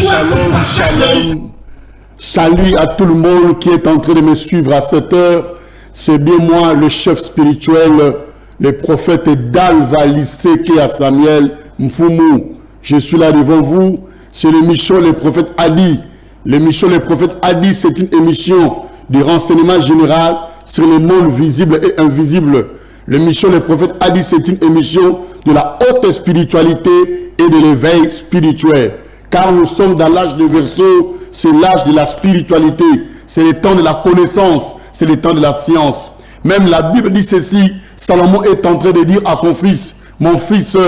Shalom, shalom. Salut à tout le monde qui est en train de me suivre à cette heure. C'est bien moi, le chef spirituel, le prophète d'Alva Liseke à Samuel Mfumu. Je suis là devant vous. C'est l'émission Le Prophète Adi. L'émission Le Prophète Adi, c'est une émission de renseignement général sur le monde visible et invisible. L'émission Le Prophète Adi, c'est une émission de la haute spiritualité et de l'éveil spirituel. Car nous sommes dans l'âge de Verseau, c'est l'âge de la spiritualité, c'est le temps de la connaissance, c'est le temps de la science. Même la Bible dit ceci, Salomon est en train de dire à son fils, mon fils,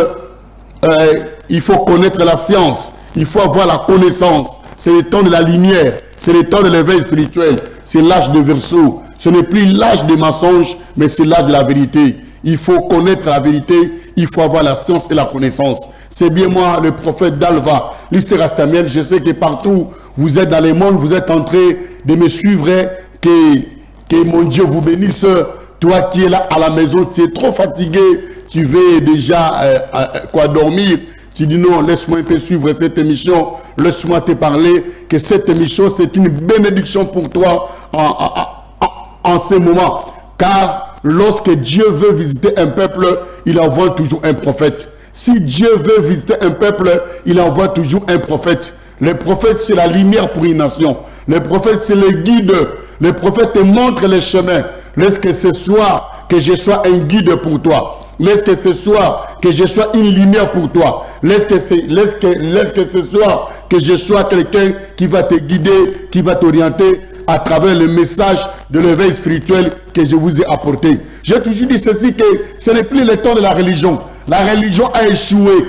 il faut connaître la science, il faut avoir la connaissance, c'est le temps de la lumière, c'est le temps de l'éveil spirituel, c'est l'âge de Verseau. Ce n'est plus l'âge des mensonges, mais c'est l'âge de la vérité. Il faut connaître la vérité, il faut avoir la science et la connaissance. C'est bien moi, le prophète d'Alva, Liseke Samuel. Je sais que partout, vous êtes dans le monde, vous êtes en train de me suivre. Que mon Dieu vous bénisse. Toi qui es là à la maison, tu es trop fatigué, tu veux déjà dormir. Tu dis non, laisse-moi un peu suivre cette émission, laisse-moi te parler, que cette émission, c'est une bénédiction pour toi en ce moment. Car lorsque Dieu veut visiter un peuple, il envoie toujours un prophète. Si Dieu veut visiter un peuple, il envoie toujours un prophète. Le prophète, c'est la lumière pour une nation. Le prophète, c'est le guide. Le prophète te montre les chemins. Laisse que ce soir, que je sois un guide pour toi. Laisse que ce soir, que je sois une lumière pour toi. Laisse que ce soir, que je sois quelqu'un qui va te guider, qui va t'orienter à travers le message de l'éveil spirituel que je vous ai apporté. J'ai toujours dit ceci, que ce n'est plus le temps de la religion. La religion a échoué.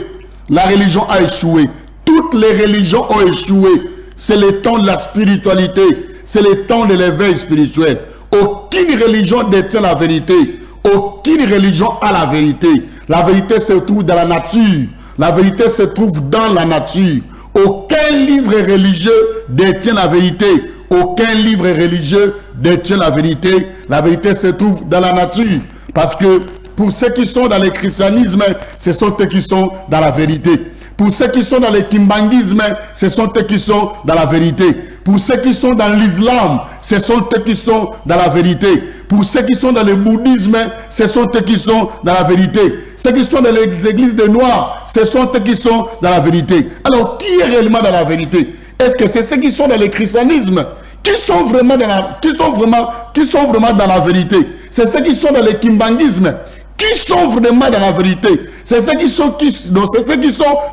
La religion a échoué. Toutes les religions ont échoué. C'est le temps de la spiritualité. C'est le temps de l'éveil spirituel. Aucune religion détient la vérité. Aucune religion a la vérité. La vérité se trouve dans la nature. La vérité se trouve dans la nature. Aucun livre religieux détient la vérité. Aucun livre religieux détient la vérité. La vérité se trouve dans la nature. Parce que pour ceux qui sont dans le christianisme, ce sont eux qui sont dans la vérité. Pour ceux qui sont dans le kimbanguisme, ce sont eux qui sont dans la vérité. Pour ceux qui sont dans l'islam, ce sont eux qui sont dans la vérité. Pour ceux qui sont dans le bouddhisme, ce sont eux qui sont dans la vérité. Ceux qui sont dans les églises de Noirs, ce sont eux qui sont dans la vérité. Alors, qui est réellement dans la vérité? Est-ce que c'est ceux qui sont dans le christianisme qui sont vraiment dans la vérité? C'est ceux qui sont dans le kimbanguisme qui sont vraiment dans la vérité. C'est ceux qui sont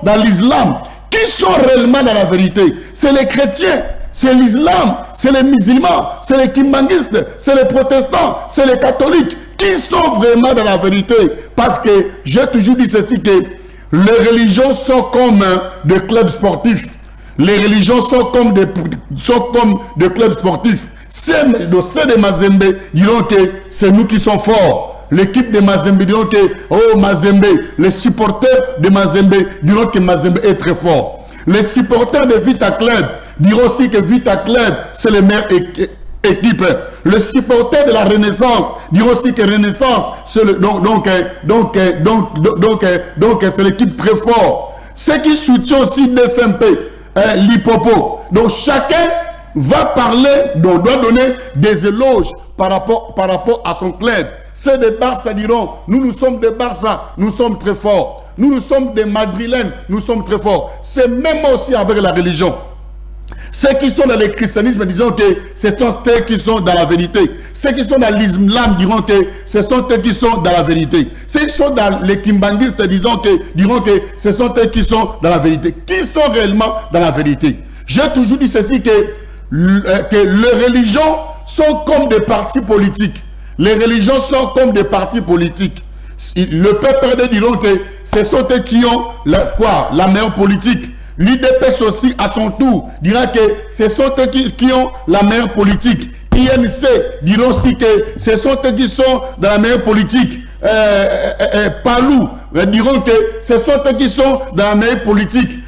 dans l'islam qui sont réellement dans la vérité. C'est les chrétiens, c'est l'islam, c'est les musulmans, c'est les kimbanguistes, c'est les protestants, c'est les catholiques qui sont vraiment dans la vérité. Parce que j'ai toujours dit ceci, que les religions sont comme des clubs sportifs. Les religions sont comme des clubs sportifs. Ceux de Mazembe diront que c'est nous qui sommes forts. L'équipe de Mazembe diront que, oh Mazembe, les supporters de Mazembe diront que Mazembe est très fort. Les supporters de Vita Club diront aussi que Vita Club, c'est la meilleure équipe. Les supporters de la Renaissance diront aussi que Renaissance, c'est c'est l'équipe très forte. Ceux qui soutiennent aussi DSMP, l'Hippopo. Donc chacun va parler, doit donner des éloges par rapport à son club. Ceux des Barça diront, nous sommes des Barça, nous sommes très forts. Nous sommes des Madrilènes, nous sommes très forts. C'est même aussi avec la religion. Ceux qui sont dans le christianisme disent que ce sont eux qui sont dans la vérité. Ceux qui sont dans l'islam diront que ce sont eux qui sont dans la vérité. Ceux qui sont dans les kimbanguistes diront que ce sont eux qui sont dans la vérité. Qui sont réellement dans la vérité? J'ai toujours dit ceci, que les religions sont comme des partis politiques. Les religions sont comme des partis politiques. Le peuple diront que ce sont eux qui ont la meilleure politique. L'IDPS aussi, à son tour, dira que ce sont eux qui ont la meilleure politique. INC diront aussi que ce sont eux qui sont dans la meilleure politique. Palou diront que ce sont eux qui sont dans la meilleure politique.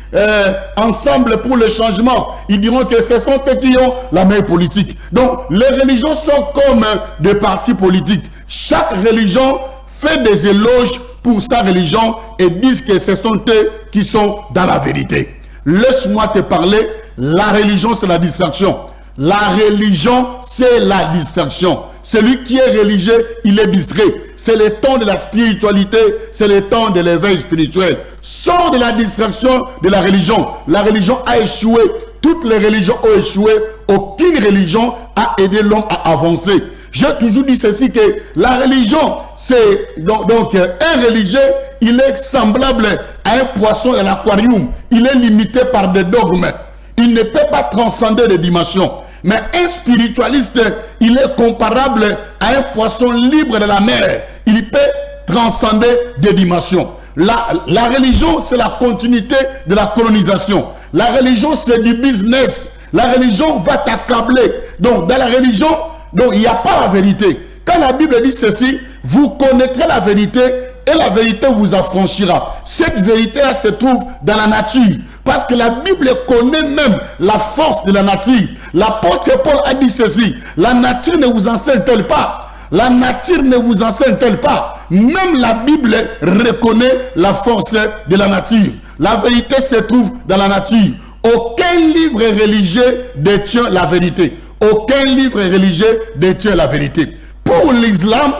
Ensemble pour le changement, ils diront que ce sont eux qui ont la meilleure politique. Donc, les religions sont comme des partis politiques. Chaque religion fait des éloges pour sa religion et disent que ce sont eux qui sont dans la vérité. Laisse-moi te parler, la religion c'est la distraction. La religion c'est la distraction. Celui qui est religieux, il est distrait. C'est le temps de la spiritualité, c'est le temps de l'éveil spirituel. Sors de la distraction de la religion. La religion a échoué. Toutes les religions ont échoué. Aucune religion a aidé l'homme à avancer. J'ai toujours dit ceci, que la religion, c'est donc un religieux, il est semblable à un poisson à l'aquarium. Il est limité par des dogmes. Il ne peut pas transcender les dimensions. Mais un spiritualiste, il est comparable à un poisson libre de la mer. Il peut transcender des dimensions. La religion, c'est la continuité de la colonisation. La religion, c'est du business. La religion va t'accabler. Donc, dans la religion, donc, il n'y a pas la vérité. Quand la Bible dit ceci, vous connaîtrez la vérité et la vérité vous affranchira. Cette vérité-là se trouve dans la nature. Parce que la Bible connaît même la force de la nature. L'apôtre Paul a dit ceci. La nature ne vous enseigne-t-elle pas? La nature ne vous enseigne-t-elle pas? Même la Bible reconnaît la force de la nature. La vérité se trouve dans la nature. Aucun livre religieux détient la vérité. Aucun livre religieux détient la vérité. Pour l'islam,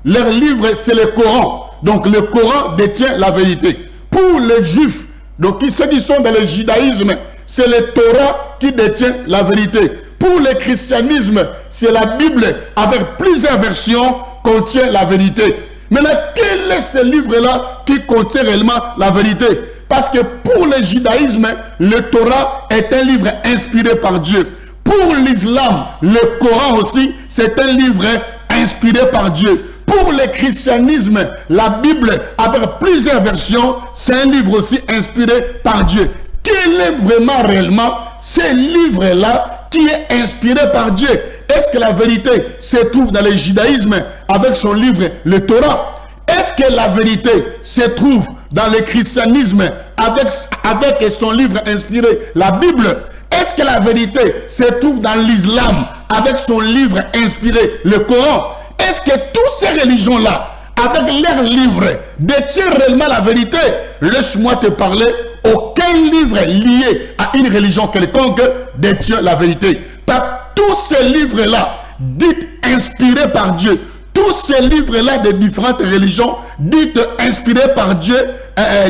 leur livre c'est le Coran. Donc le Coran détient la vérité. Pour les juifs, donc ceux qui sont dans le judaïsme, c'est le Torah qui détient la vérité. Pour le christianisme, c'est la Bible avec plusieurs versions contient la vérité. Maintenant, quel est ce livre-là qui contient réellement la vérité? Parce que pour le judaïsme, le Torah est un livre inspiré par Dieu. Pour l'islam, le Coran aussi, c'est un livre inspiré par Dieu. Pour le christianisme, la Bible, avec plusieurs versions, c'est un livre aussi inspiré par Dieu. Quel est vraiment réellement ce livre-là qui est inspiré par Dieu? Est-ce que la vérité se trouve dans le judaïsme avec son livre, le Torah? Est-ce que la vérité se trouve dans le christianisme avec son livre inspiré, la Bible? Est-ce que la vérité se trouve dans l'islam avec son livre inspiré, le Coran? Est-ce que toutes ces religions-là, avec leurs livres, détiennent réellement la vérité? Laisse-moi te parler, aucun livre lié à une religion quelconque détient la vérité. Par tous ces livres-là, dites inspirés par Dieu, tous ces livres-là de différentes religions, dites inspirés par Dieu,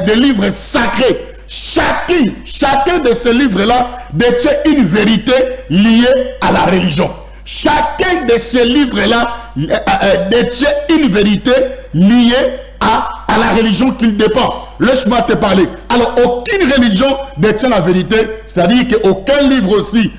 des livres sacrés. Chacun de ces livres-là détient une vérité liée à la religion. Chacun de ces livres-là détient une vérité liée à la religion qu'il dépend. Laisse-moi te parler. Alors, aucune religion détient la vérité, c'est-à-dire qu'aucun livre aussi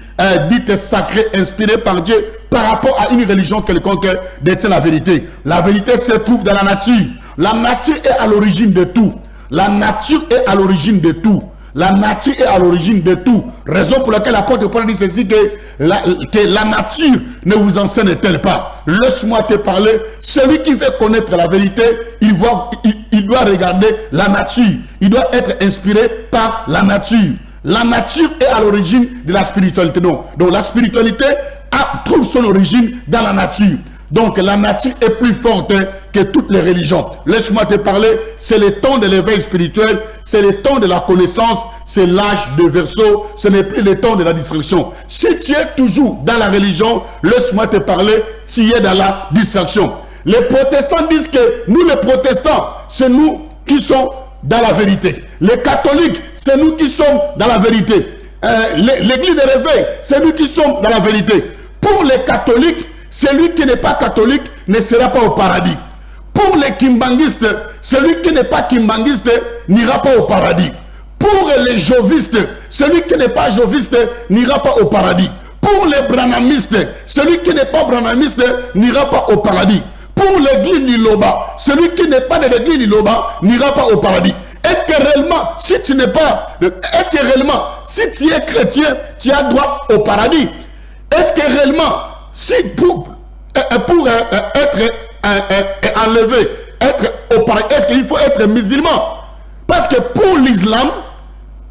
dit sacré, inspiré par Dieu, par rapport à une religion quelconque, détient la vérité. La vérité se trouve dans la nature. La nature est à l'origine de tout. La nature est à l'origine de tout. La nature est à l'origine de tout. Raison pour laquelle l'apôtre Paul dit ceci, que la nature ne vous enseigne-t-elle pas? Laisse-moi te parler. Celui qui veut connaître la vérité, il doit regarder la nature. Il doit être inspiré par la nature. La nature est à l'origine de la spiritualité. Donc la spiritualité trouve son origine dans la nature. Donc la nature est plus forte que toutes les religions. Laisse-moi te parler, c'est le temps de l'éveil spirituel, c'est le temps de la connaissance, c'est l'âge de Verseau, ce n'est plus le temps de la distraction. Si tu es toujours dans la religion, laisse-moi te parler, tu es dans la distraction. Les protestants disent que nous les protestants, c'est nous qui sommes dans la vérité. Les catholiques, c'est nous qui sommes dans la vérité. L'église de réveil, c'est nous qui sommes dans la vérité. Pour les catholiques, celui qui n'est pas catholique ne sera pas au paradis. Pour les kimbanguistes, celui qui n'est pas kimbanguiste n'ira pas au paradis. Pour les jovistes, celui qui n'est pas joviste n'ira pas au paradis. Pour les branhamistes, celui qui n'est pas branhamiste n'ira pas au paradis. Pour l'église Liloba, celui qui n'est pas de l'église Liloba n'ira pas au paradis. Est-ce que réellement, si tu n'es pas, est-ce que réellement, si tu es chrétien, tu as droit au paradis? Est-ce que réellement, si pour être enlevé, être au paradis, est-ce qu'il faut être musulman? Parce que pour l'islam,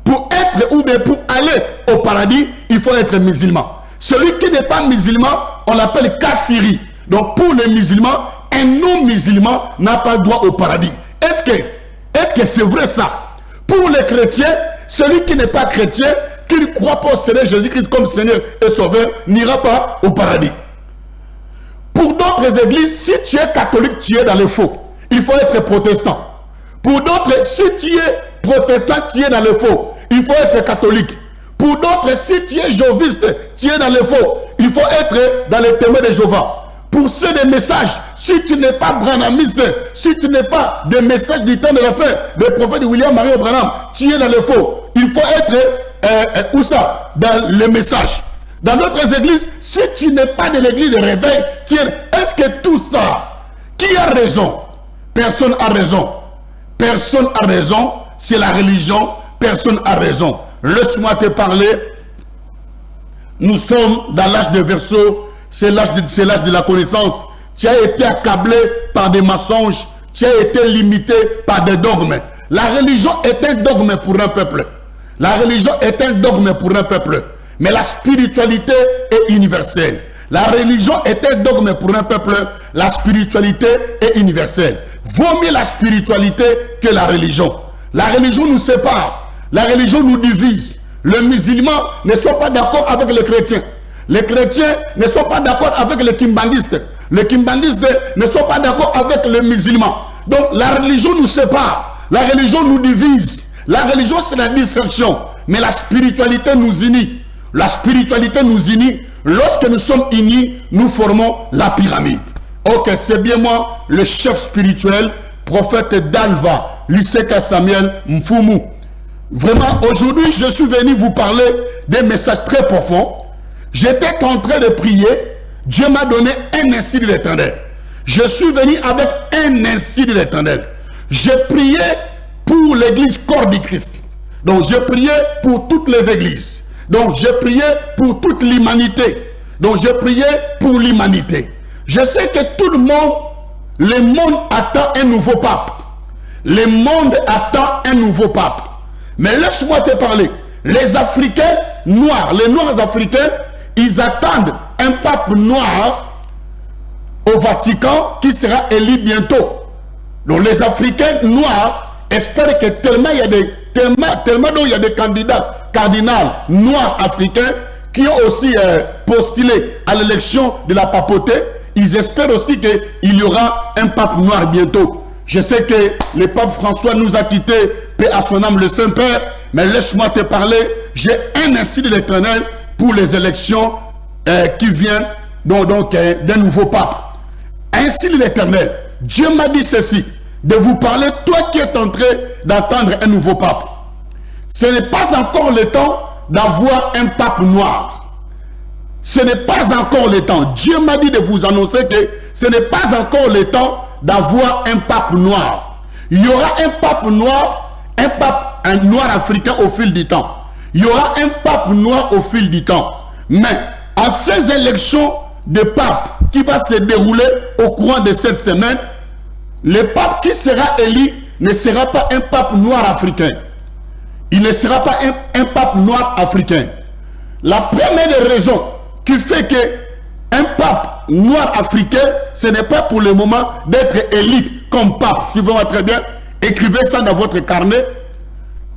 pour être ou bien pour aller au paradis, il faut être musulman. Celui qui n'est pas musulman, on l'appelle kafiri. Donc pour les musulmans, un non-musulman n'a pas droit au paradis. Est-ce que c'est vrai ça? Pour les chrétiens, celui qui n'est pas chrétien, qui ne croit pas au Seigneur Jésus-Christ comme Seigneur et Sauveur, n'ira pas au paradis. Pour d'autres églises, si tu es catholique, tu es dans le faux. Il faut être protestant. Pour d'autres, si tu es protestant, tu es dans le faux. Il faut être catholique. Pour d'autres, si tu es joviste, tu es dans le faux. Il faut être dans les témoins de Jéhovah. Pour ceux des messages, si tu n'es pas branhamiste, si tu n'es pas des messages du temps de la fin, le prophète William Marie Branham, tu es dans le faux. Il faut être, où ça? Dans les messages. Dans d'autres églises, si tu n'es pas de l'église de réveil, est-ce que tout ça, qui a raison? Personne n'a raison. Personne n'a raison. C'est la religion. Personne n'a raison. Laisse-moi te parler. Nous sommes dans l'âge de Verseau. C'est l'âge de la connaissance. Tu as été accablé par des mensonges. Tu as été limité par des dogmes. La religion est un dogme pour un peuple. La religion est un dogme pour un peuple. Mais la spiritualité est universelle. La religion est un dogme pour un peuple. La spiritualité est universelle. Vaut mieux la spiritualité que la religion. La religion nous sépare. La religion nous divise. Les musulmans ne sont pas d'accord avec les chrétiens. Les chrétiens ne sont pas d'accord avec les kimbanguistes. Les kimbanguistes ne sont pas d'accord avec les musulmans. Donc la religion nous sépare. La religion nous divise. La religion, c'est la distinction. Mais la spiritualité nous unit. La spiritualité nous unit. Lorsque nous sommes unis, nous formons la pyramide. Ok, c'est bien moi, le chef spirituel, prophète d'Alva, Luseka Samuel Mfumu. Vraiment, aujourd'hui, je suis venu vous parler des messages très profonds. J'étais en train de prier. Dieu m'a donné un ainsi de l'Éternel. Je suis venu avec un ainsi de l'Éternel. Je priais pour l'église corps du Christ. Donc, je priais pour toutes les églises. Donc, je priais pour toute l'humanité. Donc, je priais pour l'humanité. Je sais que tout le monde attend un nouveau pape. Le monde attend un nouveau pape. Mais laisse-moi te parler. Les Africains noirs, les Noirs africains, ils attendent un pape noir au Vatican qui sera élu bientôt. Donc les Africains noirs espèrent que tellement il y a des candidats cardinaux noirs africains qui ont aussi postulé à l'élection de la papauté, ils espèrent aussi qu'il y aura un pape noir bientôt. Je sais que le pape François nous a quittés, paix à son âme le Saint-Père, mais laisse-moi te parler, j'ai un ainsi de l'Éternel pour les élections qui viennent d'un nouveau pape. Ainsi de l'Éternel, Dieu m'a dit ceci, de vous parler, toi qui es en train d'attendre un nouveau pape. Ce n'est pas encore le temps d'avoir un pape noir. Ce n'est pas encore le temps. Dieu m'a dit de vous annoncer que ce n'est pas encore le temps d'avoir un pape noir. Il y aura un pape noir, un noir africain au fil du temps. Il y aura un pape noir au fil du temps. Mais à ces élections de pape qui va se dérouler au courant de cette semaine, le pape qui sera élu ne sera pas un pape noir africain. Il ne sera pas un pape noir africain. La première des raisons qui fait que un pape noir africain, ce n'est pas pour le moment d'être élu comme pape. Suivez-moi très bien. Écrivez ça dans votre carnet.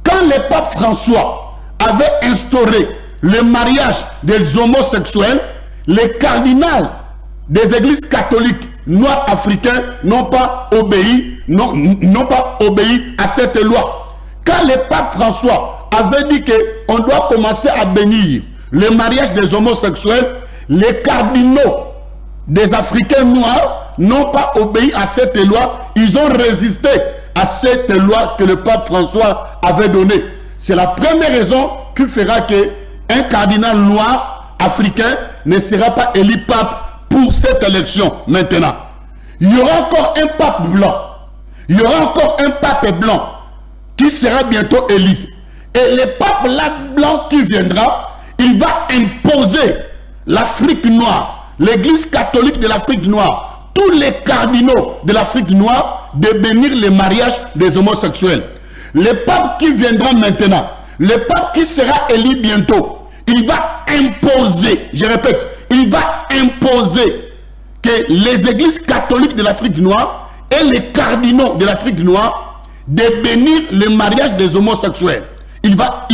Quand le pape François avait instauré le mariage des homosexuels, les cardinaux des églises catholiques noirs africains n'ont pas obéi à cette loi. Quand le pape François avait dit qu'on doit commencer à bénir le mariage des homosexuels, les cardinaux des Africains noirs n'ont pas obéi à cette loi. Ils ont résisté à cette loi que le pape François avait donnée. C'est la première raison qui fera qu'un cardinal noir africain ne sera pas élu pape pour cette élection maintenant. Il y aura encore un pape blanc. Il y aura encore un pape blanc qui sera bientôt élu. Et le pape là blanc qui viendra, il va imposer l'Afrique noire, l'église catholique de l'Afrique noire, tous les cardinaux de l'Afrique noire de bénir le mariage des homosexuels. Le pape qui viendra maintenant, le pape qui sera élu bientôt, il va imposer, je répète, il va imposer que les églises catholiques de l'Afrique noire et les cardinaux de l'Afrique noire de bénir le mariage des homosexuels. Il va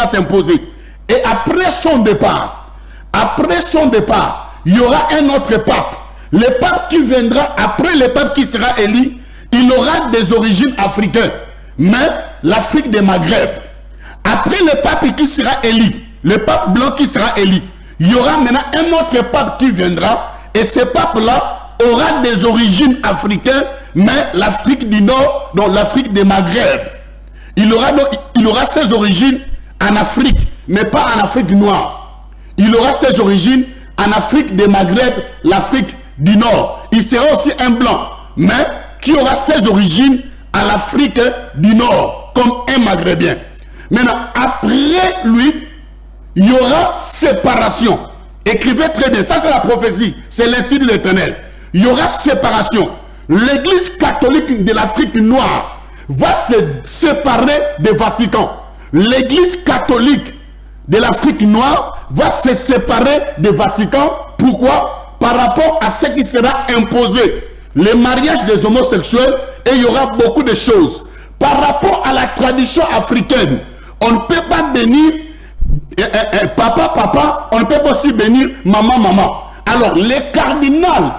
s'imposer. Et après son départ, il y aura un autre pape. Le pape qui viendra après le pape qui sera élu, il aura des origines africaines, mais l'Afrique des Maghreb. Après le pape qui sera élu, le pape blanc qui sera élu, il y aura maintenant un autre pape qui viendra, et ce pape-là aura des origines africaines, mais l'Afrique du Nord, donc l'Afrique des Maghreb. Il aura ses origines en Afrique, mais pas en Afrique noire. Il aura ses origines en Afrique des Maghreb, l'Afrique du Nord. Il sera aussi un blanc, mais qui aura ses origines à l'Afrique du Nord, comme un Maghrébien. Maintenant, après lui, il y aura séparation. Écrivez très bien, ça c'est la prophétie, c'est l'instit de l'Éternel. Il y aura séparation. L'église catholique de l'Afrique noire va se séparer du Vatican. L'église catholique de l'Afrique noire va se séparer du Vatican. Pourquoi? Par rapport à ce qui sera imposé. Le mariage des homosexuels, et il y aura beaucoup de choses. Par rapport à la tradition africaine, on ne peut pas bénir papa, on ne peut pas aussi bénir maman. Alors, les cardinaux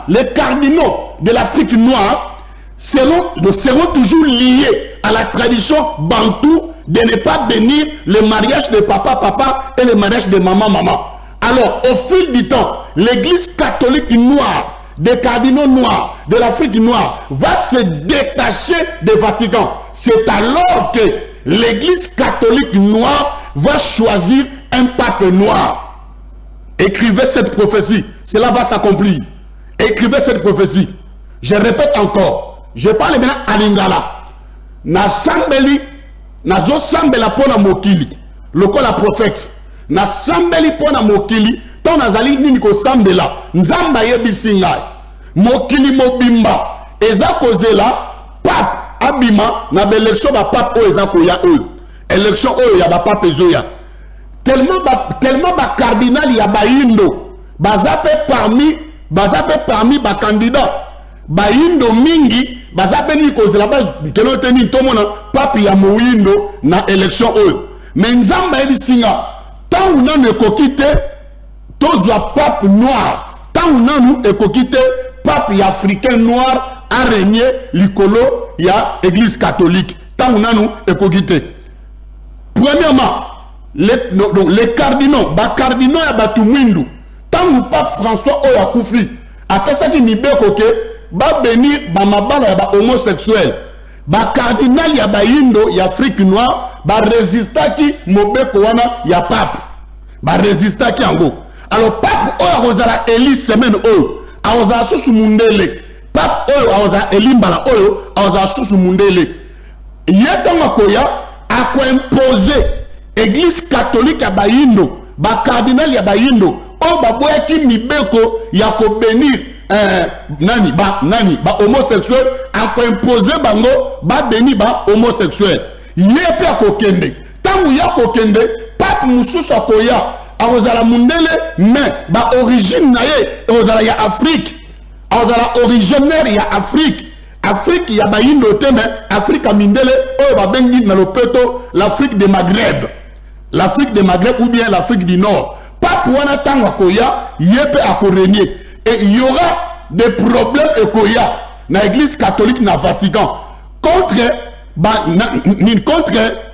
de l'Afrique noire seront toujours liés à la tradition bantou de ne pas bénir le mariage de papa et le mariage de maman. Alors, au fil du temps, l'église catholique noire, des cardinaux noirs, de l'Afrique noire, va se détacher du Vatican. C'est alors que l'église catholique noire va choisir un pape noir. Écrivez cette prophétie, cela va s'accomplir. Écrivez cette prophétie. Je répète encore, je parle maintenant à Lingala. Nazo sambela pona mokili, lokola prophète. Na sambeli pona mokili, ton nazali nini ko sambela, nzamba yebisi ngai. Mokili mobimba, eza kozela pape abima na l'élection ba pape o eza koya eux. Élection o ya ba pape ezoya. Tellement ba cardinal ya ba indo, bazape parmi ba candidat. Ba indo mingi bazape ni kozela ba keno teni tomona pape ya moindo na élection o. Mais nzamba yebisinga tant on ne kokite tozwa pape noir, tant on ne kokite pape africain noir a régné likolo ya église catholique, tant on ne kokite. Premièrement, les cardinaux ya batu mwindu, tant le pape François oya kufi, après ça qui nibe koke ba bénir ba mabala ya ba homosexuel, ba cardinal ya ba indo ya Afrique noire, ba résista ki mobeko wana ya pape, ba résista ki yango. Alors pape oya kozala eli semaine oyo, aozala susu mundele, pape oyo aozala eli mbala oyo, aozala susu mundele. Yetonga koya ako imposer église catholique ya ba indo, ba cardinal ya ba indo, o ba boya ki mibeko ya ko bénir ba homosexuel, ako imposer bango ba bénir ba homosexuel. Yepe akokende, tangu ya kokende, pape mususu akoya, akozala mundele, mais ba origine na ye, akozala ya Afrique, akozala originaire ya Afrique. Afrique ya ba indo teme, Afrique a mindele, oyo ba bengi na lopeto, l'Afrique des Maghreb. L'Afrique des Maghreb ou bien l'Afrique du Nord. Pape wana tangu akoya, yepe akorenie. Et il y aura des problèmes ekoya na église catholique na Vatican. Contre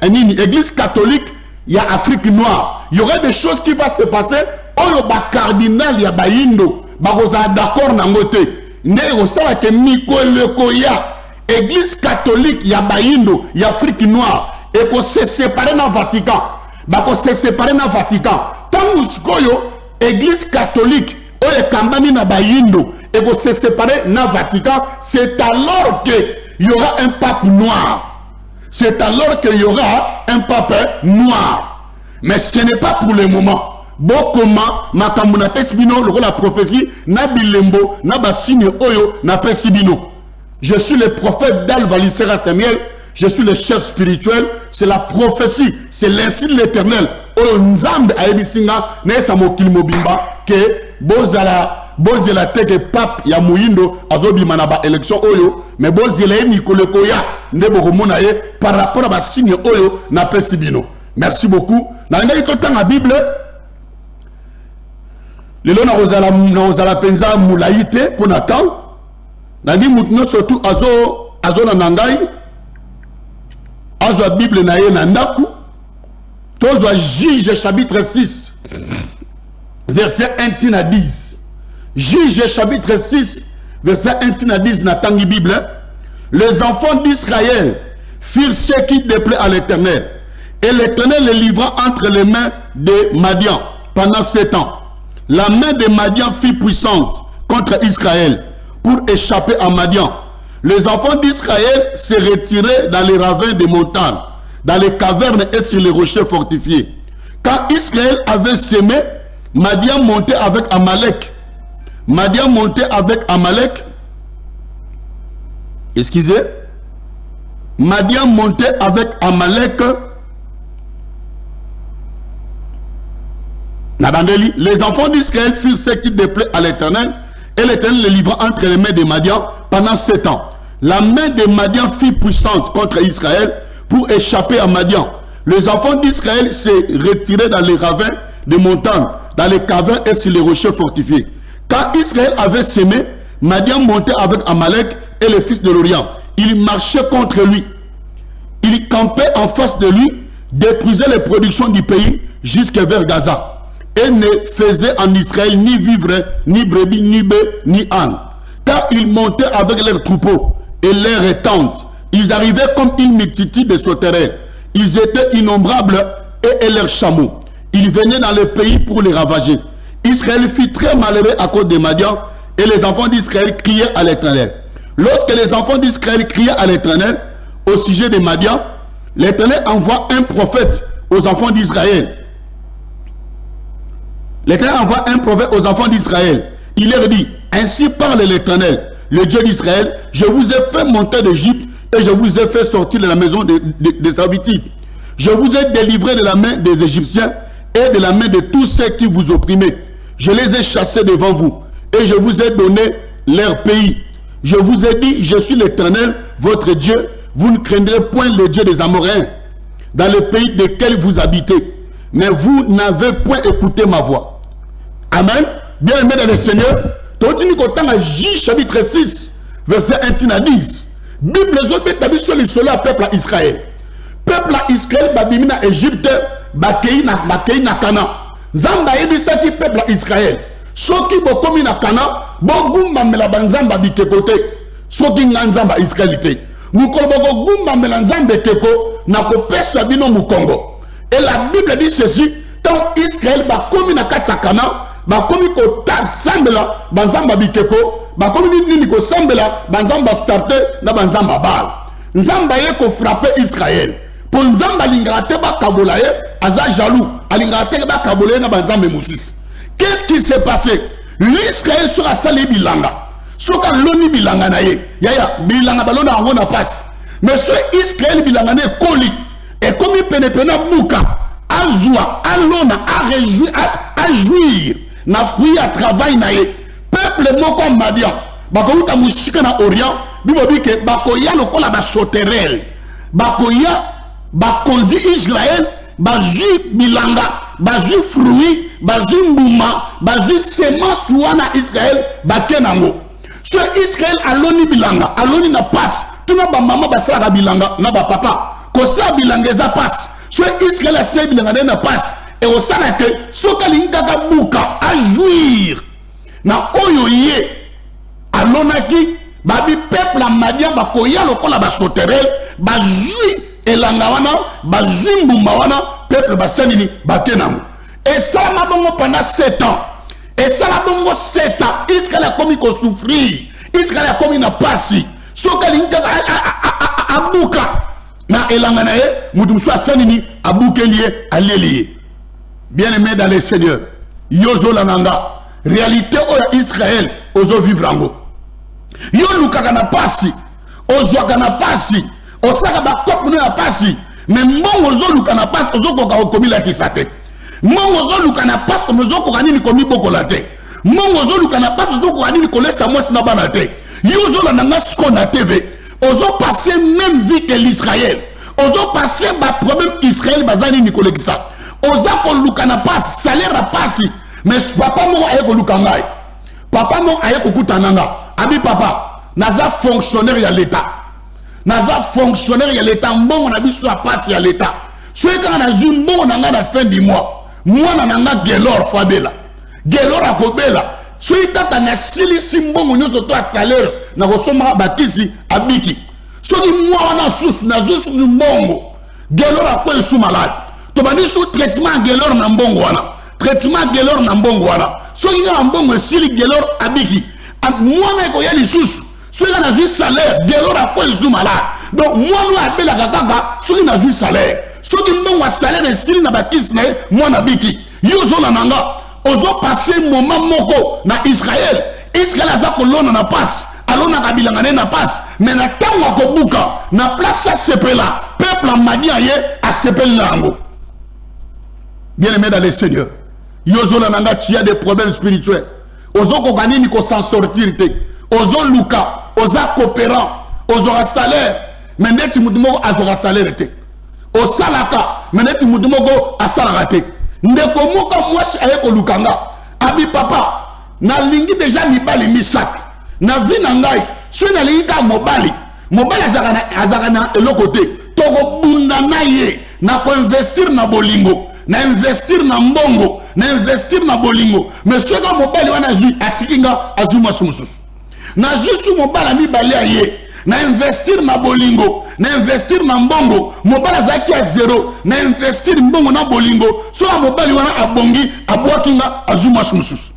l'église catholique, il y a Afrique noire. Il y aura des choses qui vont se passer. Oyo ba cardinal ya ba indo, ba koza d'accord na ngote. Ne osala ke mikolo koya église catholique ya ba indo, ya Afrique noire et ko se séparer na Vatican. Ba ko se séparer na Vatican. Tangu sikoyo église catholique oyo kambani na ba indo et ko se séparer na Vatican, c'est alors que il y aura un pape noir. C'est alors qu'il y aura un pape noir. Mais ce n'est pas pour le moment. Bokoma, makamuna pesbino, la prophétie, na bilembo, na basine oyo, na pesibino. Je suis le prophète d'Alva Listera Samuel, je suis le chef spirituel, c'est la prophétie, c'est l'instit de l'Éternel. Oyo nzambe ayebisinga, nesa mokili mobimba, que bozala bozela te que pape ya muindo azobima na ba élection oyo mais bozela Nicolas Koya nde bokomona ye par rapport à ba signe oyo na pesi bino. Merci beaucoup. Na ngai to tanga Bible lelo na ozala penza mulaite pour Nathan. Na di mutno surtout azo na nangai azo Bible na ye na ndaku. Tozwa Juge chapitre 6 verset 1 à 10. Juge chapitre 6 verset 1 à 10 na tangi Bible. Les enfants d'Israël firent ce qui déplaît à l'Éternel. Et l'Éternel les livra entre les mains de Madian pendant 7 ans. La main de Madian fut puissante contre Israël pour échapper à Madian. Les enfants d'Israël se retiraient dans les ravins des montagnes, dans les cavernes et sur les rochers fortifiés. Quand Israël avait semé, Madian montait avec Amalek. Madian montait avec Amalek. Excusez. Madian montait avec Amalek. Les enfants d'Israël firent ce qui déplaît à l'Éternel, et l'Éternel les livra entre les mains de Madian pendant 7 ans. La main de Madian fut puissante contre Israël pour échapper à Madian. Les enfants d'Israël se retiraient dans les ravins des montagnes, dans les cavernes et sur les rochers fortifiés. Quand Israël avait semé, Madian montait avec Amalek et les fils de l'Orient. Il marchait contre lui. Il campait en face de lui, détruisait les productions du pays jusqu'à vers Gaza. Et ne faisait en Israël ni vivre, ni brebis, ni bœufs, ni ânes. Car ils montaient avec leurs troupeaux et leurs tentes. Ils arrivaient comme une multitude de sauterelles. Ils étaient innombrables et leurs chameaux. Ils venaient dans le pays pour les ravager. Israël fut très malheureux à cause de Madian, et les enfants d'Israël criaient à l'Éternel. Lorsque les enfants d'Israël criaient à l'Éternel au sujet de Madian, l'Éternel envoie un prophète aux enfants d'Israël. L'Éternel envoie un prophète aux enfants d'Israël. Il leur dit, ainsi parle l'Éternel, le Dieu d'Israël, je vous ai fait monter d'Égypte et je vous ai fait sortir de la maison des servitudes. Je vous ai délivré de la main des Égyptiens et de la main de tous ceux qui vous opprimaient. Je les ai chassés devant vous et je vous ai donné leur pays. Je vous ai dit, je suis l'Éternel, votre Dieu. Vous ne craindrez point le Dieu des Amoréens dans le pays desquels vous habitez. Mais vous n'avez point écouté ma voix. Amen. Bien aimé dans le Seigneur, Juge chapitre 6, verset 1 à 10. Bible les autres établit sur le peuple à Israël. Peuple à Israël, babimina Égypte, bakei na Cana. Zamba ebisa ki peuple à Israël. Soki bokomi na Cana, bogumba mela banzamba bikekote. Soki nganzamba Israélité. Mukolo bogumba mela nzambe keko na kopesa bino mukongo. Et la Bible dit ceci, tant Israël bakomi na katsakana, bakomi ko sambela banzamba bikeko, bakomi nini ko sambela banzamba starte na banzamba bal. Nzamba ye ko frapper Israël. Pour nzamba lingate ba kabola ye, aza jaloux, alingate ba kabola na banzamba mususu. Qu'est-ce qui s'est passé? L'Israël sera sali bilanga. Soka loni bilanga na ye. Yaya bilanga balona ngo na passe. Mais ce Israël bilanga ne koli. Et comme il pénépena bouka, à joie, à l'ona, à réjouir, à jouir, na fruit à travail na ye. Peuple moko Madian, bakouta musika na Orient, bibobi ke bakoya lokola ba sauterelle. Bakoya bakonzi Israël, bazu bilanga, bazu fruit, bazu mbuma, bazu semence wana Israël, bakenango. Ce Israël aloni bilanga, aloni na passe. Tuna ba mama basala bilanga na ba papa. Kosa bilanga za passe. Ce Israël a se bilanga na passe. Et au sana que soka lingaka buka a jouir. Na oyo ye alonaki babi peuple a Madian bakoya lokola ba sauterelle, ba jouir elanga wana, ba zimbumba wana, peuple basanini bakenango. Et ça m'a bongo pendant 7 ans. Et ça m'a bongo 7 ans. Israël a commis qu'on souffrir. Israël a commis na passi. Soka lingaka a buka. Na elangana ye mutumsu asanini abukelie aleliye. Bien aimé dans le Seigneur, yozo lananga réalité o Israël ozo vivre ango. Yo lukaka na pasi, ozwaka na pasi, osaka ba kope na pasi, mais mbongo ozo luka na pasi ozo koka komila kisate. Mbongo ozo luka na pasi ozo koka nini komi bokola te. Mon ozo lukana pas ozo ko ani Nicolas Samuel na banate. Yozo la nanga siko na TV. Ozo passer même vie que l'Israël. Ozo passer ba problème Israël bazani Nicolas Kisa. Ozo ko lukana pas salaire a passi. Mais papa mo aye ko lukangai. Papa mo aye ko kutananga. Abi papa, naza fonctionnaire ya l'état. Naza fonctionnaire ya l'état mbongo na biso a passi ya l'état. Soki quand na zu mbongo na nga na fin du mois. Moi na nga gelor fabela. Gelor akobela. Soki tata na sili simbongo nyoto to salaire na kosoma bakisi abiki. Soki moi wana susu na zo susu mbongo. Gelor akwe sou malade. To bani sou traitement gelor na mbongo wana. Traitement gelor na mbongo wana. Soki nga mbongo sili gelor abiki. Moi na ko yali susu. Soki na zo salaire gelor akwe sou malade. Donc moi nous appelle la kaka soki na zo salaire. Soki mbongo salaire sili na bakisi na moi na biki. Yo zo la nanga. Ozo passer moment moko na Israël. Israël a kolona na passe. Alona kabilangane na passe. Mais na tango kobuka na place à sepela. Peuple en madia ye a sepel nango. Bien aimé dans le Seigneur. Yozo la nanga tia des problèmes spirituels. Ozo kokani ni ko s'en sortir te. Ozo luka, ozo coopérant, ozo salaire. Mais neti mutumoko azora salaire te. O salaka, mais neti mutumoko asalaka te. Ndeko moka mwasi aye ko lukanga abi papa na lingi deja mibali misak na vi na ngai so na lingi ka mobali azaka na elokote toko bunda na ye na ko investir na bolingo na investir na mbongo na investir na bolingo mais so ka mobali wana zui atikinga azuma sumususu na jusu mobali mibali aye na investir na bolingo na investir na mbongo mobali zaki a zéro na investir mbongo na bolingo so a mobali wana abongi abwakinga azuma sumususu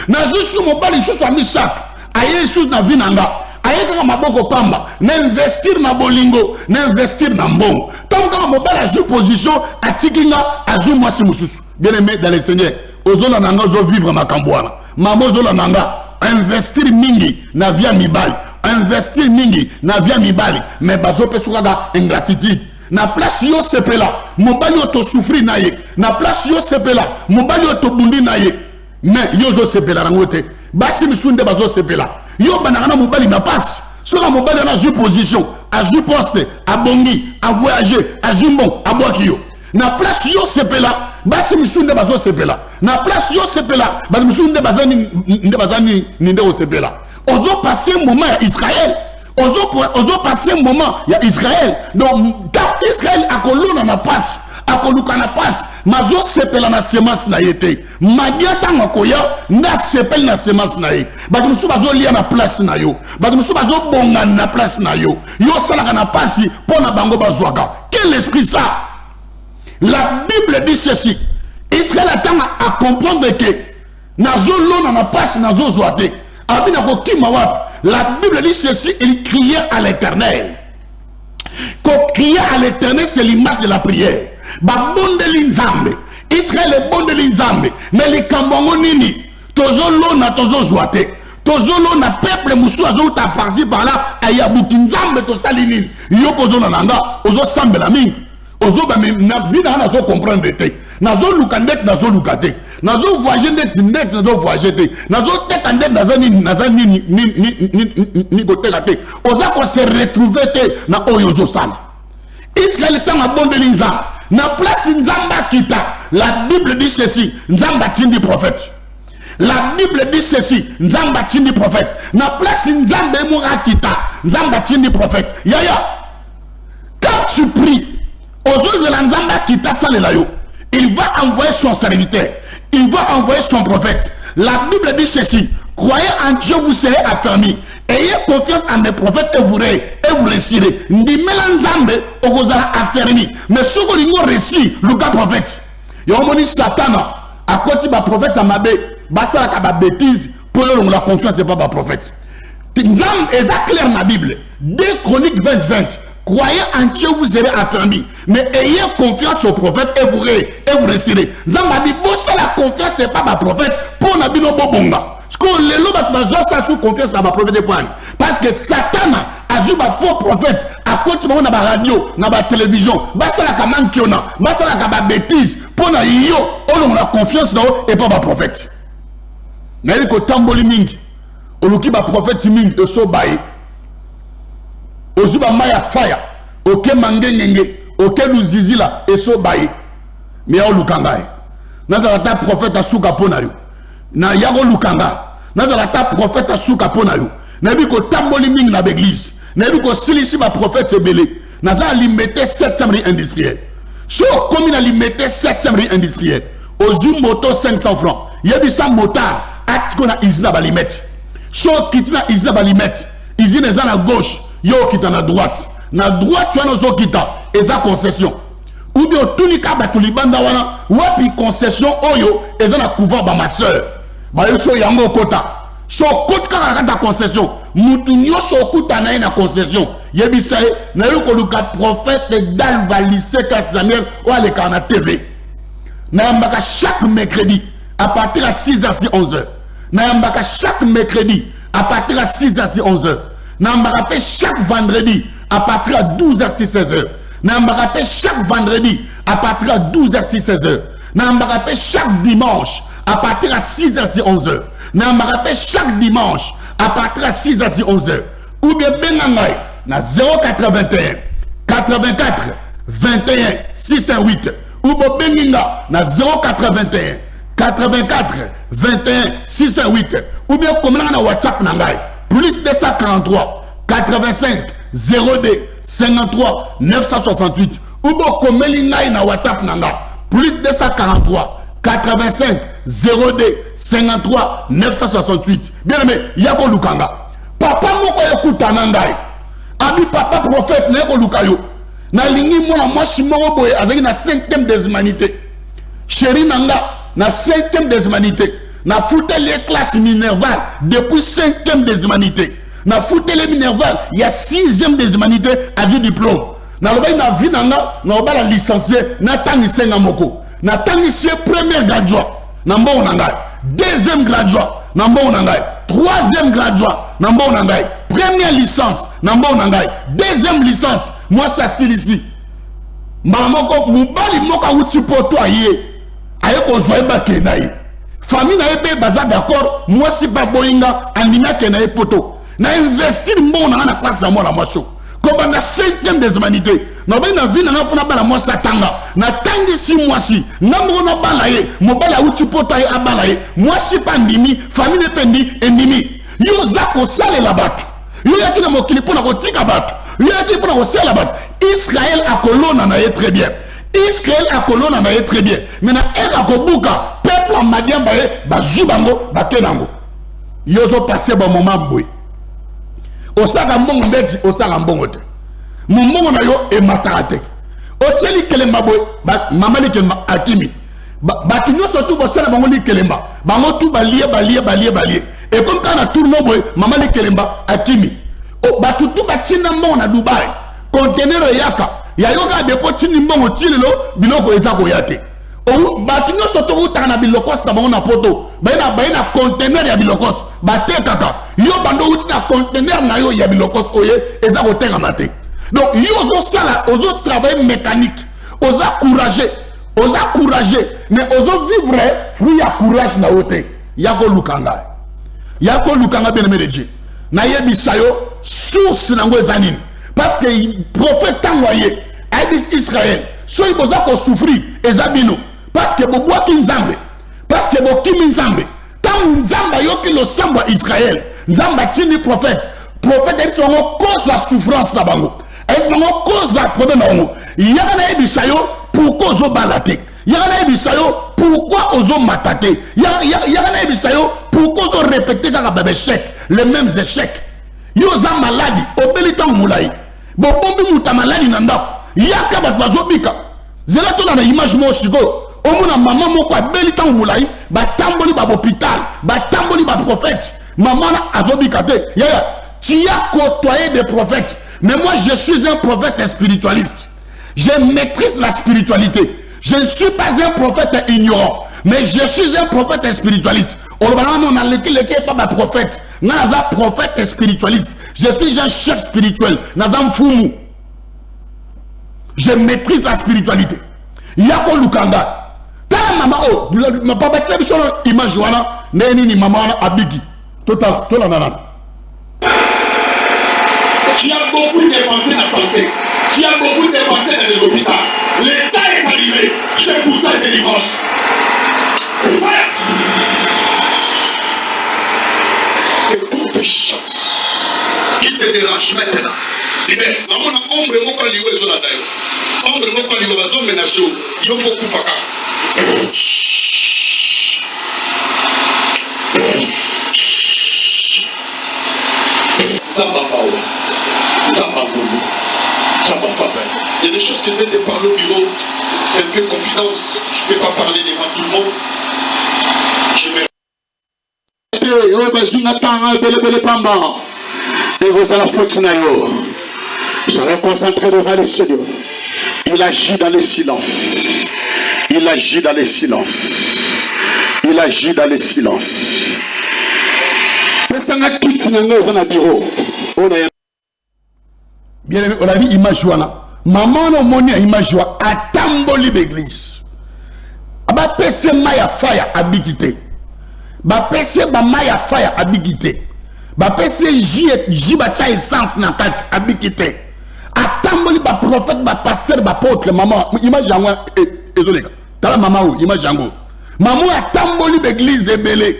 na jusu mobali susu amisak aye susu na vinanga aye kaka maboko pamba na investir na bolingo na investir na mbongo tant que mobali a joué position atikinga azuma sumususu. Bien aimé dans le Seigneur ozola nanga zo vivre makambwana mamo zola nanga investir mingi na via mibali investir mingi na via mibali mais bazo pesuka ingratitude na place yo sepela mobali oto souffrir na ye na place yo sepela mobali oto bundi na ye mais yo zo sepela rangote basi misunde bazo sepela yo banana mobali na passe soka mobali na jouer position a jouer poste a bongi a voyager a jumbon a boakio na place yo sepela basi misunde bazo sepela na place yo sepela basi misunde bazani ninde o sepela. Ozo passer un moment à Israël. Ozo passer un moment à Israël. Donc, quand Israël a colonne na passe, a koluka na passe, mazo sepela na semence na yete. Magiata makoya na sepel na semence na ye. Baki musu bazo lia na place na yo. Baki musu bazo bonga na place na yo. Yo salaka na passe pour na bango bazwaka. Quel esprit ça? La Bible dit ceci. Israël attend à comprendre que nazo lona na passe nazo zoate. La Bible dit ceci, il criait à l'Éternel. Qu'on criait à l'Éternel, c'est l'image de la prière. Israël est bon de l'inzambe. Mais les kambongo nini, toujours l'on a toujours joué. Toujours l'on a peuple moussou azo ta parti par là, ayabuki nzambe to salinini. Yoko zo nananga, ozo sambe la ming. Ozo ba na vida na zo comprendre te. Nazo lukandet nazo lukate. Nazo voyager net nazo voyager te. Nazo tekandet nazo ni côté kate. Oza ko se retrouver te na oyozo sala. Israël est en bon de l'inzam. Na place nzamba kita. La Bible dit ceci, nzamba tindi prophète. La Bible dit ceci, nzamba tindi prophète. Na place nzamba emura kita, nzamba tindi prophète. Yaya. Quand tu pries, ozo de la nzamba kita salelayo. Il va envoyer son serviteur. Il va envoyer son prophète. La Bible dit ceci. Croyez en Dieu, vous serez affermis. Ayez confiance en mes prophètes et vous réussirez. Ndimela nzambe okozala affermi. Mais si vous n'avez pas réussi, le gars prophète. Yomoni Satana, à côté de prophète à Mabé, basta la bêtise, pour la confiance, c'est pas ma prophète. Nzam est clair dans la Bible. 2 Chroniques 20-20. Croyez en Dieu, vous serez affermis. Mais ayez confiance au prophète et vous réussirez. Zamba dit, la confiance, c'est pas ma prophète. Pour Nabino Bobonga. Parce que les gens ça sous confiance dans ma prophète. Parce que Satan a joué ma faux prophète. À côté de la radio, dans la télévision. Basta la commande qui on a. Basta la bêtise. Pour na yo, on a confiance dans et pas ma prophète. naye ko tamboli mingi oluki ba prophète mingi eso baye ozuba maya faya oke mangengenge oke luzizila eso baye mais ya olukanga nazala ta prophète asuka pona yo na yako lukanga nazala ta prophète asuka pona yo nabi ko tamboli mingi na l'église nabi ko silisi ba prophète ebele nazala limité 7e riz industriel so comme na limité 7e riz industriel ozu moto 500 francs yebisa motard atiko na izina balimeti so kitina izina balimeti izina eza na gauche yo kita na droite tu wana zo kita eza concession ou bien tunika bato libanda wana wapi concession oyo eza na couvent ba ma sœur ba yo so yango kota so kota kaka concession mutu nyonso okuta na ye na concession yebisa ye na yo koluka prophète Dalva lycée Samuel o aleka na TV na yambaka chaque mercredi à partir à 6h 11h na yambaka chaque mercredi à partir à 6h 11h na yambaka chaque vendredi à partir à 12h 16h na yambaka chaque vendredi à partir à 12h 16h na yambaka chaque dimanche à partir à 6h 11h na yambaka chaque dimanche à partir à 6h 11h ou bien benangai na 081 84 21 608 ou bien beninga na 081 84 21 608 ou bien comme na WhatsApp nangai plus 243 85 02 53 968 ou bien comme ngai na WhatsApp nangai plus 243 85 02 53 968 bien aimé yako lukanga papa moko yakuta nangai abi papa prophète na yako lukayo na lingi mwana mwasi moko boye azaki na 5e des humanités chéri nanga na 5e des humanités na fouté les classes minerval depuis 5e des humanités na fouté les minerval il y a 6e des humanités avec diplôme na lobai na vie nanga na obala licencié na tangi senga moko na tangi sie premier graduat na mbo nanga 2e graduat na mbo nanga 3e graduat na mbo nanga première licence na mbo nanga 2e licence moi ça ici maman ko mubali moka uti poto aye aye ko joye ba kenayi famille na ebe baza d'accord moi si ba boyinga andina kenayi poto na investir mbo na classe ya moi la mocho ko ba na 5e des humanités na ba na vie na fona ba la moi ça tanga na tangi si moi si ngambo na bala ye mobala uti poto aye abala ye moi si pa ndimi famille pendi endimi yo za ko sale la bato yo yaki na mokili pona ko tika bato Israël a colonne na très bien. Israël a colonne na très bien. Mais na era ko buka peuple en madiamba ba jubango ba kenango. Yozo passer bon moment boy. Osaka mbongo beti osaka mbongo te. Mbongo na yo e matarate. Otieli kelemba boy ba mama li kelemba akimi. Ba kinyo surtout bo sala bango li kelemba. Bango tout ba lié. Et comme quand na tourno boy mama li kelemba akimi. O batutu batina mbongo na Dubai conteneur yaka ya yoga depo tini mbongo tilelo biloko ezako yate o batinyo soto uta na bilokos na bango na poto baina conteneur ya bilokos batekaka yo bando uti na conteneur na yo ya bilokos oye ezako tenga mate donc yo zo sala ozo travail mécanique oza courageux mais ozo vivre fruit ya courage na ote yako lukanga bien aimé de Dieu na yebisa yo source nango ezanine parce que prophète tangoye aibis Israël so iboza ko souffrir ezabino parce que bobwaki nzambe parce que bokimi nzambe tangu nzamba yoki lo samba Israël nzamba tini prophète est songo cause la souffrance na bango est songo cause la problème na bango yaka na yebisa yo pourquoi ozo balate yaka na yebisa yo pourquoi ozo matate yaka na yebisa yo pourquoi ozo répéter kaka ba échec les mêmes échecs yo za maladie obeli tan mulai bo bombi muta maladie na ndako yaka bat bazobika zela to na image mo shiko omuna mama moko abeli tan mulai batamboli ba hôpital batamboli ba prophète maman azobika te ya tu as côtoyé des prophètes mais moi je suis un prophète spiritualiste je maîtrise la spiritualité je ne suis pas un prophète ignorant mais je suis un prophète spiritualiste. On a lequel pas ma prophète. Naza prophète spiritualiste. Je suis un chef spirituel. Nadam Fumu. Je maîtrise la spiritualité. Yako Lukanga. Tala mama oh, ma papa tla biso image wana neni ni maman abigi total la nana. Tu as beaucoup dépensé dans la santé, tu as beaucoup dépensé dans les hôpitaux. L'État est arrivé, je fais pour ta délivrance. Que toute chance qui te dérange maintenant. Il faut il y a des choses que je vais te parler au bureau, c'est un peu confidence, je ne peux pas parler devant tout le monde. Je vais concentrer devant le Seigneur. Il agit dans les silences. Il agit dans les silences. Il agit dans les silences. Bien aimé, on a dit image wana. Maman no moni image wa atamboli l'église. Aba pese maya fire abikité. Ba pese ba maya fire abikité. Ba pese ji ba cha essence na kati abikité. Atamboli ba prophète, ba pasteur, ba apôtre, maman image yango désolé. Tala maman ou image yango. Maman atamboli l'église ebele.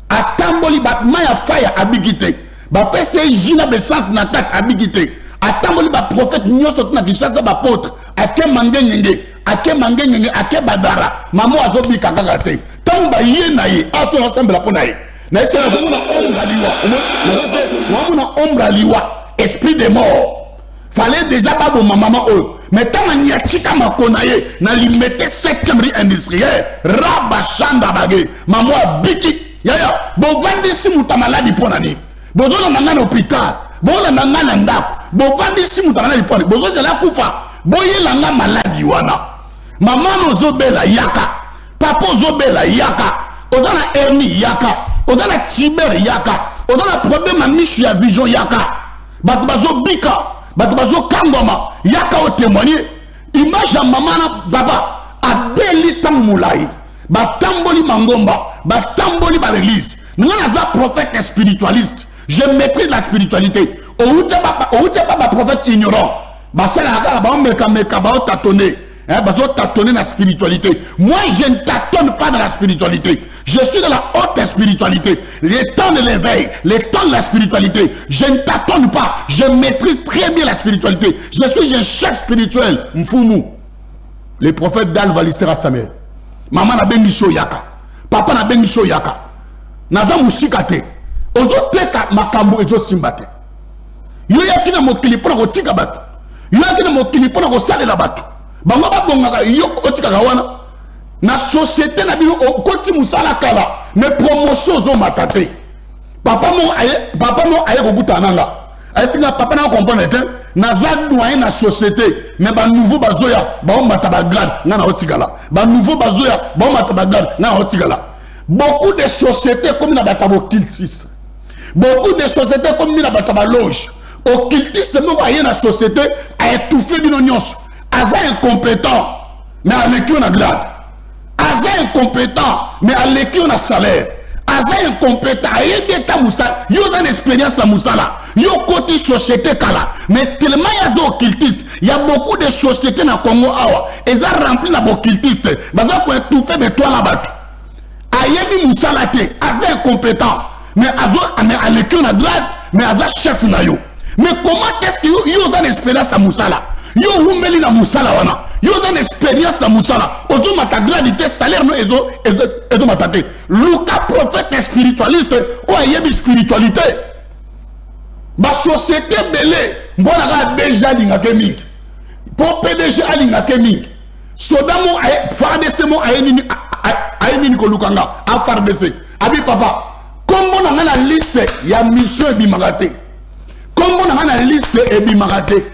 Atamboli ba maya fire abikité. Ba pese ji na essence na kati abikité. Atamboli ba prophète nyoso na kishasa ba apôtre ake mangengenge ake badara maman azobika kaka te tango ba ye na ye ato ensemble la pona ye na ese na mona ombre liwa na ombre liwa esprit de mort fallait déjà pas bon maman mais tant nyachika makona ye na limete 7e rue industrielle rabashanda bagé maman abiki yaya bon vandi si muta maladi pona ni bozo na ngana hôpital bona na ngana ndako bon vandi si muta maladi pona bozo de la kufa boye la nga maladi wana maman ozobela yaka papa ozobela yaka ozana hernie yaka ozana tiber yaka ozana problème amishu ya vision yaka bato bazobika bato bazokangoma yaka o témoigner image ya maman na baba abeli tango mulai batamboli mangomba batamboli ba l'église nga naza prophète spiritualiste je maîtrise la spiritualité outia pas prophète ignorant basala ba meka ba tâtonner tâtonner la spiritualité. Moi je ne tâtonne pas dans la spiritualité, je suis dans la haute spiritualité, les temps de l'éveil, les temps de la spiritualité. Je ne tâtonne pas, je maîtrise très bien la spiritualité, je suis un chef spirituel. Mfumu les prophètes d'Al Valissera Samuel maman na bengi show yaka papa na bengi show yaka naza musika te ozo teka makambo ezo simbate yo yakina mokili pona kotika bato yo yakina mokili pona kosalela bato bango babongaka yo otika wana na société na bino okoti musala kala mais promotion zo matate papa mo aye kokuta nanga ayesinga papa na comprendre te naza doyen na société mais ba nouveau bazoya ba mata ba grade ngana otikala ba nouveau bazoya ba mata ba grade ngana otikala. Beaucoup de sociétés comme na batabo cultiste, beaucoup de sociétés comme na bataba loge occultiste mo aye na société a étouffé bino nyonso aza incompétent mais avec on a grade, aza incompétent mais avec on a salaire, aza incompétent aye deta musala yo dans expérience na musala yo côté société kala mais tellement yazo occultiste. Il y a beaucoup de sociétés na Congo awa eza rempli na occultiste baza ko étouffer mais toi là-bas ayebi musala te aza incompétent mais avec on a grade mais aza chef na yo. Mais comment est-ce que yo dans expérience na musala yo humeli na musala wana yo dans expérience na musala ozo mata gradité salaire no ezo matate Luka prophète spiritualiste o ayebi spiritualité ba société belé mbona ka déjà linga kemik pour PDG alinga kemik sodamo ay FARDC mo ayeni ko lukanga a FARDC abi papa kombo na ngana liste ya mission ebimagate kombo na ngana liste ebimagate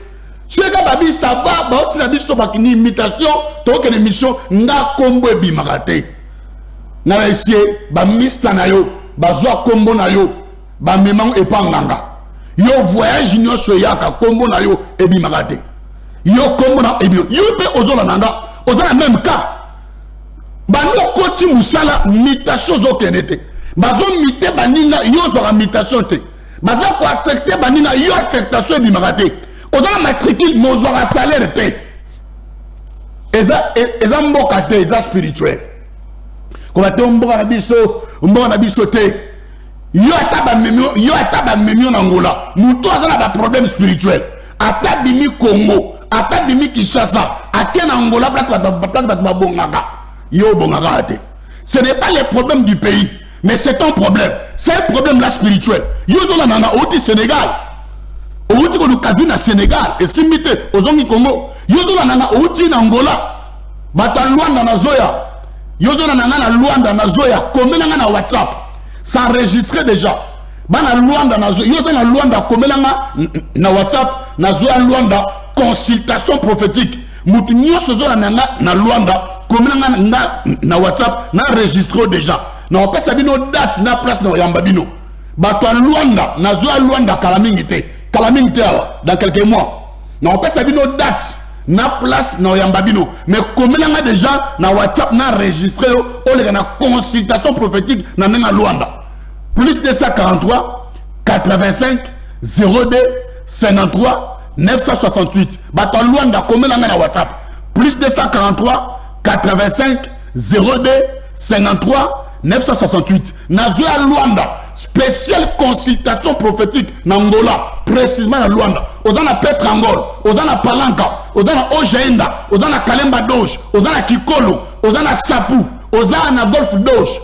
seka babi saba ba otina biso bakini imitation to ke mission nga kombo ebimagate na essayer ba mista na yo bazwa kombo na yo ba memango epanganga yo voyage nyonso yaka kombo na yo ebimagate yo kombo na ebio yo pe ozola nanga ozala même cas bando koti musala mutation zo kenete bazo mité baninga yo zo mutation te bazo ko affecter baninga yo affectation bi marate odala matricule mo zo salaire te eza mboka te eza spirituel ko ba te mboka na biso te yo ataba memio na ngola muto azala ba problème spirituel ata bimi Congo ata bimi Kinshasa ake na ngola place ba bongaka yo bongaka te. Ce n'est pas le problème du pays, mais c'est ton problème. C'est un problème là spirituel. Yo zo na oti Sénégal. Oti ko lukavi na Sénégal et simité ozongi Congo. Yo zo na oti na Angola. Bata Luanda na Zoya. Yo zo na Luanda na Zoya. Komela na WhatsApp. Ça enregistré déjà. Bana Luanda na Zoya. Yo zo na Luanda komela na WhatsApp na Zoya Luanda consultation prophétique. Mutu nyonso zo na Luanda na WhatsApp na enregistré déjà na on peut savoir nos dates na place na Yambabino bato Luanda na zo Luanda kalamingite dans quelques mois na on peut savoir nos dates na place na Yambabino mais komelanga déjà na WhatsApp na enregistré o le na consultation prophétique na Luanda plus de 143 85 02 53 968 bato Luanda komelanga na WhatsApp plus de 143 85 02 53 968 Nazoya Luanda spéciale consultation prophétique na Angola précisément na Luanda odana Petrangol odana Palanka odana Ojaenda odana Kalemba Doge odana Kikolo odana Sapu odana Golf Doge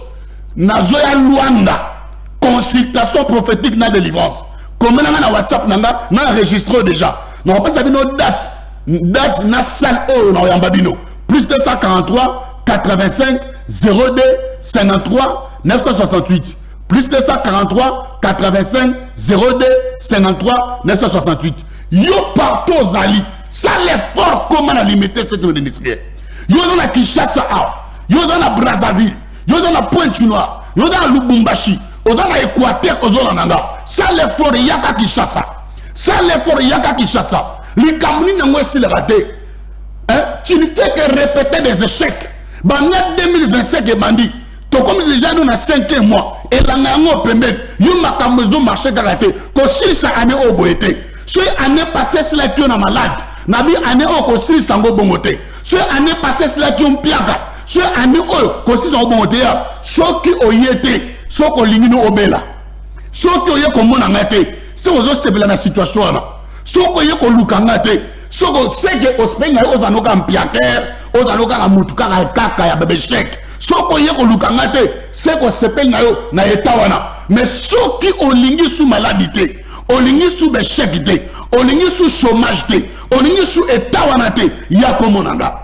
Nazoya Luanda consultation prophétique na délivrance comme na WhatsApp nanga na enregistré déjà non pas ça nos date na salle o na Yambabino plus 243 85 02 53 968 plus 243 85 02 53 968 yo partout Zali ça l'effort comment à limiter cette ministère yo dans la Kinshasa yo dans la Brazzaville yo dans la Pointe-Noire yo dans la Lubumbashi yo dans la Équateur Ozolananga ça l'effort yaka Kinshasa ça l'effort yaka Kinshasa les Camerounais n'ont pas le raté. Tu ne fais que répéter des échecs. Banda 2025 et bandi. To comme déjà nous na 5 mois et la nango pembe. Yo makambezo marché karaté. Ko si ça année au boété. Ce année passée cela qui on a malade. Nabi année au ko si sango bongoté. Ce année passée cela qui on piaka. Ce année au ko si sango bongoté. Choki oyete. Choko lingino obela. Choki oye ko mona ngate. C'est aux autres c'est la situation là. Choko oye ko lukangate. Soko seke ospenga ozanoka mpiaker ozanoka na mutuka na kaka ya bebe chèque soko yeko lukangate seko sepenga yo na etawana mais soki olingi sous maladie olingi sous be chèque te olingi sous chômage te olingi sous etawana te yakomonanga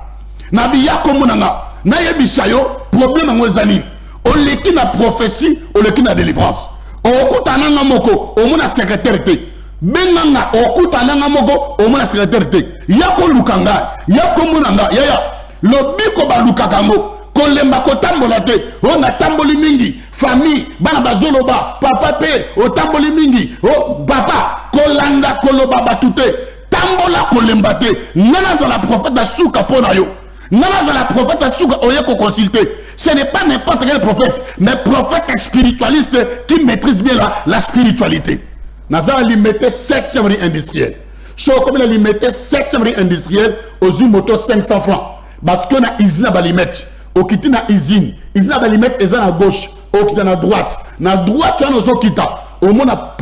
nabi yakomonanga na yebisa yo problème ngozani oleki na prophétie oleki na délivrance okutana nga moko omona secrétaire te benanga okutananga moko omona secrétaire te yako lukanga yako munanga yaya lobiko balukakango kolemba kotambola te ona tamboli mingi famille bana bazoloba papa pe otamboli mingi o papa kolanda koloba batute tambola kolemba te nana za la prophète suka pona yo nana za la prophète suka oyeko consulter. Ce n'est pas n'importe quel prophète mais prophète spiritualiste qui maîtrise bien la spiritualité. Nazar limité 7e rue industrielle. Chaque comme il limité 7e rue industrielle aux moto 500 francs. Parce qu'on a usine à limite. Au kiti na usine. Usine à limite est à gauche. Au kiti à droite. Na droite tu as nos okita. Au monde a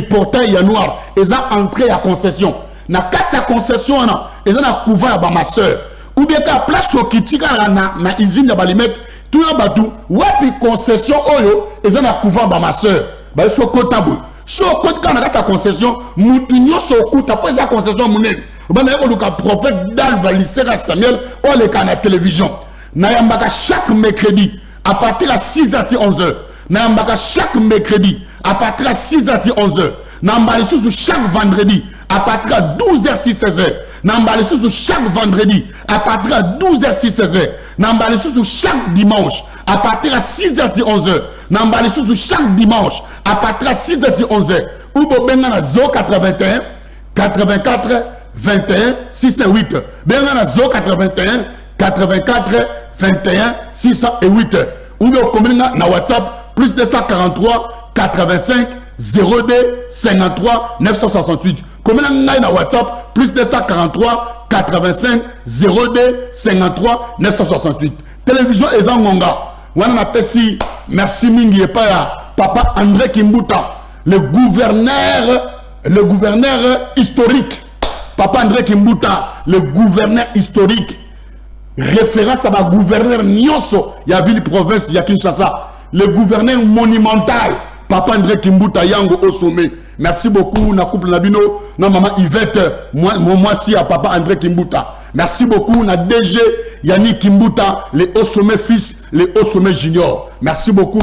portail ya noir. Ils ont entré à concession. Na 4 concession na. Ils ont couvert à ma soeur. Ou bien qu'à place au kiti na usine à limite. Tout le bateau. Ouais concession oyo. Ils ont couvert à ma soeur. Bah ils sont comptables. So quand on a ta concession, mutunyo so kuta pas la concession munene. Bana ko luka prophète Dal Valisera Samuel on les canaux télévision. Na yambaka chaque mercredi à partir de 6h 11h. Na yambaka chaque mercredi à partir de 6h 11h. Na mbali sous chaque vendredi à partir de 12h 16h. Na mbali sous chaque vendredi à partir de 12h 16h. Na mbali sous chaque dimanche à partir de 6h 11h. Nambali sous chaque dimanche à partir de 6h 11h. Ou bien na 081 84 21 608. Bien na 081 84 21 608. Ou bien na WhatsApp plus 243 85 02 53 968. Comme na WhatsApp, plus 243 85 02 53 968. Télévision Ezangonga. Wana na pesi merci mingi et pas Papa André Kimbuta, le gouverneur historique. Papa André Kimbuta, le gouverneur historique. Référence à ma gouverneur Nyonso, il y a ville province, il y a Kinshasa. Le gouverneur monumental, Papa André Kimbuta Yango au sommet. Merci beaucoup, na couple Nabino, na maman Yvette, moi si à Papa André Kimbuta. Merci beaucoup, na DG Yannick Kimbuta, les hauts sommets fils, les hauts sommets juniors. Merci beaucoup,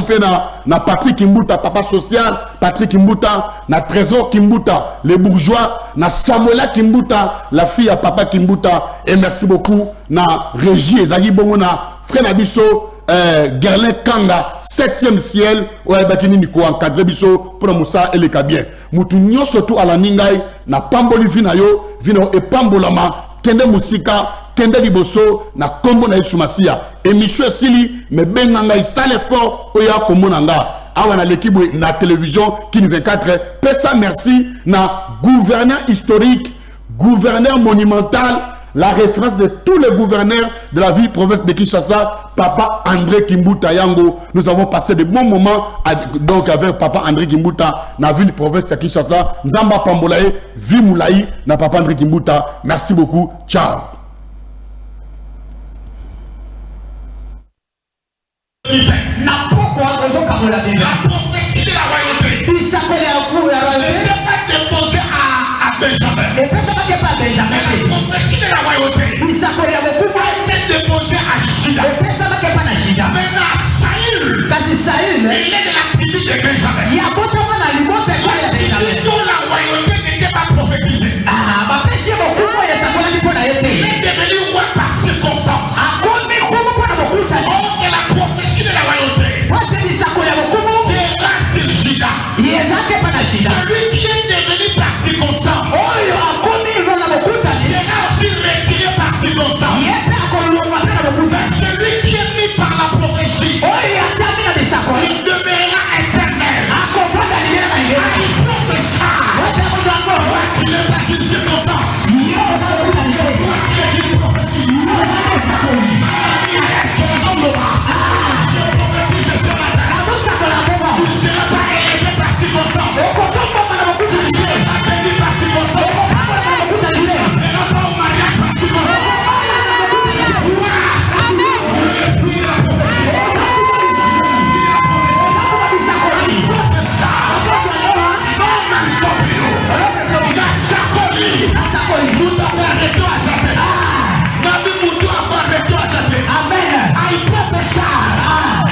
na Patrick Kimbuta, papa social, Patrick Kimbuta, na Trésor Kimbuta, les bourgeois, na Samuela Kimbuta, la fille à papa Kimbuta. Et merci beaucoup, na Régie Ezagi Bongona, frère Nabiso, Gerlin Kanga, 7e ciel, ouais, bakini niko encadré biso pour Moussa et les Kabien. Moutounio surtout à la Ningai, na Pamboli Vinayo, Vino et Pambolama, Kende Musika, Kende Liboso, na Kombo na Ishumasia. Et Michel Sili, mais Ben Nanga, il s'est fort, Oya Kombo Nanga. Awa na l'équipe na télévision qui 24. Pesa merci na gouverneur historique, gouverneur monumental, la référence de tous les gouverneurs de la ville province de Kinshasa, Papa André Kimbuta Yango. Nous avons passé de bons moments donc avec Papa André Kimbuta dans la ville province de Kinshasa. Nzamba Pambolaye, Vimoulaye, na Papa André Kimbuta. Merci beaucoup. Ciao. La prophétie de la royauté n'était pas déposée à Benjamin. La prophétie de la royauté a été déposée à Juda. Maintenant, Saül, il est de la tribu de Benjamin. Dont la royauté n'était pas prophétisée. Il est devenu roi par circonstance. Or, que la prophétie de la royauté sera sur Juda. Celui qui est devenu par circonstance sera aussi retiré par circonstance. Celui qui est mis par la prophétie, il demeurera éternel. Il prophétira. Tu n'es pas une circonstance. Tu es une prophétie. Je prophétise ce matin. Tu ne seras pas élevé par circonstance. Tu ne seras pas béni par circonstance. Tu n'iras pas au mariage par circonstance.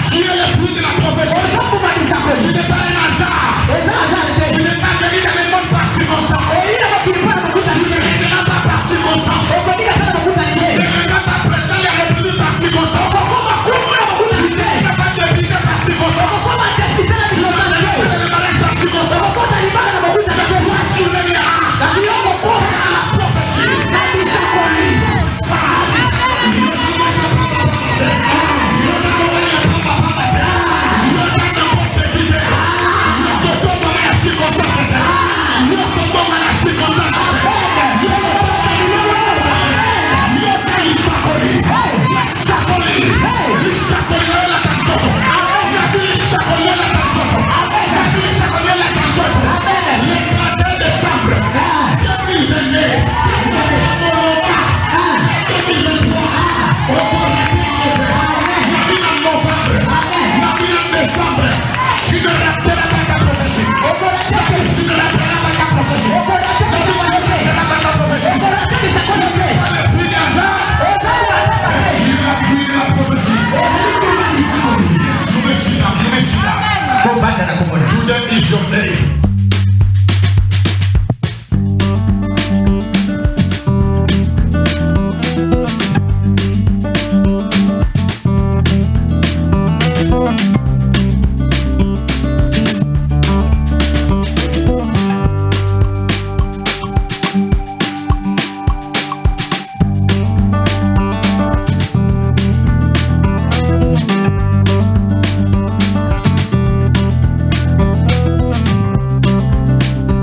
Tu es le fruit de la prophétie. Je n'ai pas un hasard. Je n'ai pas venu dans le monde par circonstance. Je ne viendrai pas par circonstance. Je ne viendrai pas prétendre la République par circonstance. Je ne viendrai pas débuter par circonstance. Je ne viendrai pas le mariage par circonstance. Tu le verras. La prophétie. Journée